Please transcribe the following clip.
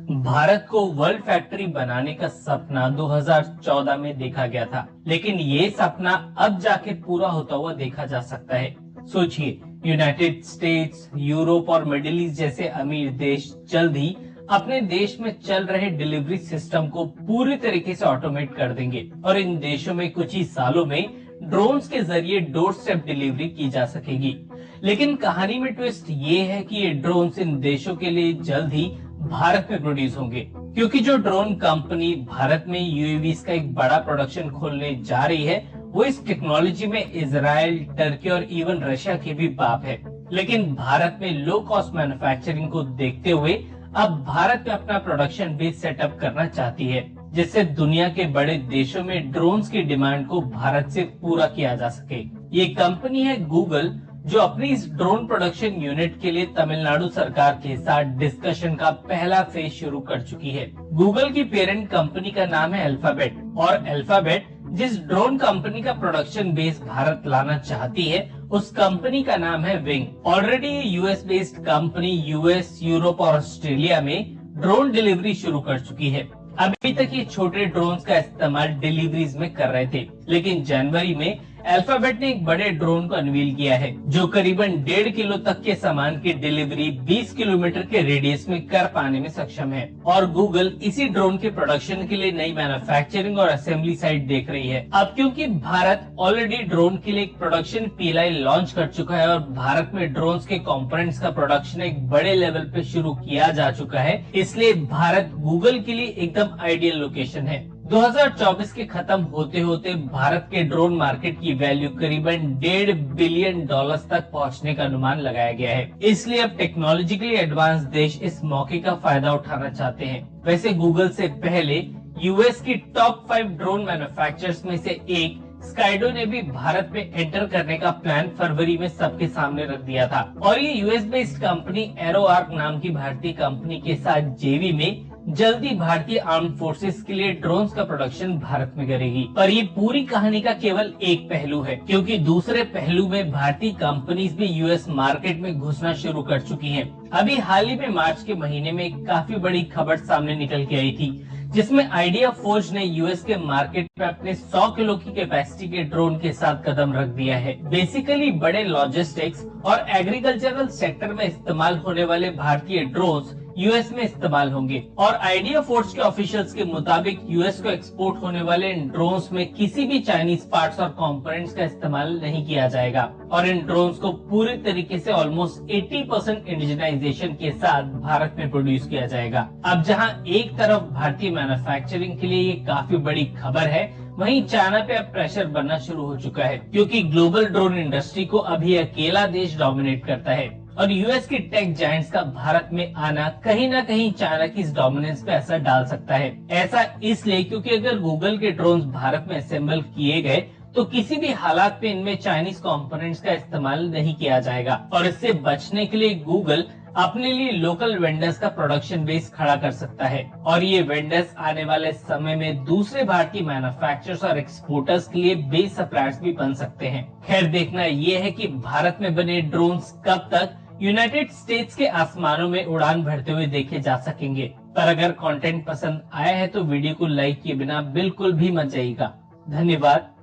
भारत को world factory बनाने का सपना 2014 में देखा गया था, लेकिन ये सपना अब जाके पूरा होता हुआ देखा जा सकता है। सोचिए, यूनाइटेड स्टेट्स, यूरोप और मिडिल ईस्ट जैसे अमीर देश जल्द ही अपने देश में चल रहे डिलीवरी सिस्टम को पूरी तरीके से ऑटोमेट कर देंगे और इन देशों में कुछ ही सालों में ड्रोन्स के जरिए डोर स्टेप डिलीवरी की जा सकेगी। लेकिन कहानी में ट्विस्ट ये है कि ये ड्रोन्स इन देशों के लिए जल्द ही भारत में प्रोड्यूस होंगे, क्योंकि जो ड्रोन कंपनी भारत में यूएवीज का एक बड़ा प्रोडक्शन खोलने जा रही है, वो इस टेक्नोलॉजी में इजराइल, टर्की और इवन रशिया के भी बाप है। लेकिन भारत में लो कॉस्ट मैन्युफैक्चरिंग को देखते हुए अब भारत में अपना प्रोडक्शन बेस सेटअप करना चाहती है, जिससे दुनिया के बड़े देशों में ड्रोन्स की डिमांड को भारत से पूरा किया जा सके। ये कंपनी है गूगल, जो अपनी इस ड्रोन प्रोडक्शन यूनिट के लिए तमिलनाडु सरकार के साथ डिस्कशन का पहला फेज शुरू कर चुकी है। गूगल की पेरेंट कंपनी का नाम है अल्फाबेट, और अल्फाबेट जिस ड्रोन कंपनी का प्रोडक्शन बेस भारत लाना चाहती है, उस कंपनी का नाम है wing. Already US based company US, Europe और ऑस्ट्रेलिया में ड्रोन डिलीवरी शुरू कर चुकी है। अभी तक ये छोटे ड्रोन्स का इस्तेमाल डिलीवरीज में कर रहे थे, लेकिन जनवरी में अल्फाबेट ने एक बड़े ड्रोन को अनवील किया है, जो करीबन 1.5 किलो तक के सामान की डिलीवरी 20 किलोमीटर के रेडियस में कर पाने में सक्षम है। और गूगल इसी ड्रोन के प्रोडक्शन के लिए नई मैन्युफैक्चरिंग और असेंबली साइट देख रही है। अब क्योंकि भारत ऑलरेडी ड्रोन के लिए एक प्रोडक्शन पीएलआई लॉन्च कर चुका है और भारत में ड्रोन के कंपोनेंट्स का प्रोडक्शन एक बड़े लेवल पे शुरू किया जा चुका है, इसलिए भारत गूगल के लिए एकदम आइडियल लोकेशन है। 2024 के खत्म होते होते भारत के ड्रोन मार्केट की वैल्यू करीबन $1.5 बिलियन तक पहुंचने का अनुमान लगाया गया है। इसलिए अब टेक्नोलॉजिकली एडवांस देश इस मौके का फायदा उठाना चाहते हैं। वैसे गूगल से पहले यूएस की टॉप 5 ड्रोन मैन्युफैक्चरर्स में से एक स्काइडो ने भी भारत में एंटर करने का प्लान फरवरी में सबके सामने रख दिया था, और ये US based company arrow arc नाम की भारतीय कंपनी के साथ जेवी में जल्दी भारतीय आर्म फोर्सेस के लिए ड्रोन्स का प्रोडक्शन भारत में करेगी। पर ये पूरी कहानी का केवल एक पहलू है, क्योंकि दूसरे पहलू में भारतीय कंपनीज भी यूएस मार्केट में घुसना शुरू कर चुकी हैं। अभी हाल ही में मार्च के महीने में एक काफी बड़ी खबर सामने निकल के आई थी, जिसमें आइडिया फोर्ज ने यूएस के मार्केट में अपने 100 किलो की कैपेसिटी के ड्रोन के साथ कदम रख दिया है। बेसिकली बड़े लॉजिस्टिक्स और एग्रीकल्चरल सेक्टर में इस्तेमाल होने वाले भारतीय ड्रोन्स यूएस में इस्तेमाल होंगे, और आइडिया फोर्ज के ऑफिशियल्स के मुताबिक यूएस को एक्सपोर्ट होने वाले इन ड्रोन्स में किसी भी चाइनीज पार्ट्स और कंपोनेंट्स का इस्तेमाल नहीं किया जाएगा, और इन ड्रोन्स को पूरी तरीके से ऑलमोस्ट 80% इंडिजिनाइजेशन के साथ भारत में प्रोड्यूस किया जाएगा। अब जहां एक तरफ भारतीय मैन्युफैक्चरिंग के लिए ये काफी बड़ी खबर है, वहीं चाइना पे अब प्रेशर बनना शुरू हो चुका है, क्योंकि ग्लोबल ड्रोन इंडस्ट्री को अभी अकेला देश डोमिनेट करता है, और यूएस की टेक जायंट्स का भारत में आना कहीं ना कहीं चाइना की इस डोमिनेंस पे असर डाल सकता है। ऐसा इसलिए क्योंकि अगर गूगल के ड्रोन्स भारत में असेंबल किए गए तो किसी भी हालात में इनमें चाइनीज कंपोनेंट्स का इस्तेमाल नहीं किया जाएगा, और इससे बचने के लिए गूगल अपने लिए लोकल वेंडर्स का प्रोडक्शन बेस खड़ा कर सकता है, और ये वेंडर्स आने वाले समय में दूसरे भारतीय मैन्युफैक्चरर्स और एक्सपोर्टर्स के लिए बेस सप्लायर्स भी बन सकते हैं। खैर, देखना ये है कि भारत में बने ड्रोन्स कब तक यूनाइटेड स्टेट्स के आसमानों में उड़ान भरते हुए देखे जा सकेंगे। पर अगर कंटेंट पसंद आया है तो वीडियो को लाइक किए बिना बिल्कुल भी मत जाइएगा। धन्यवाद।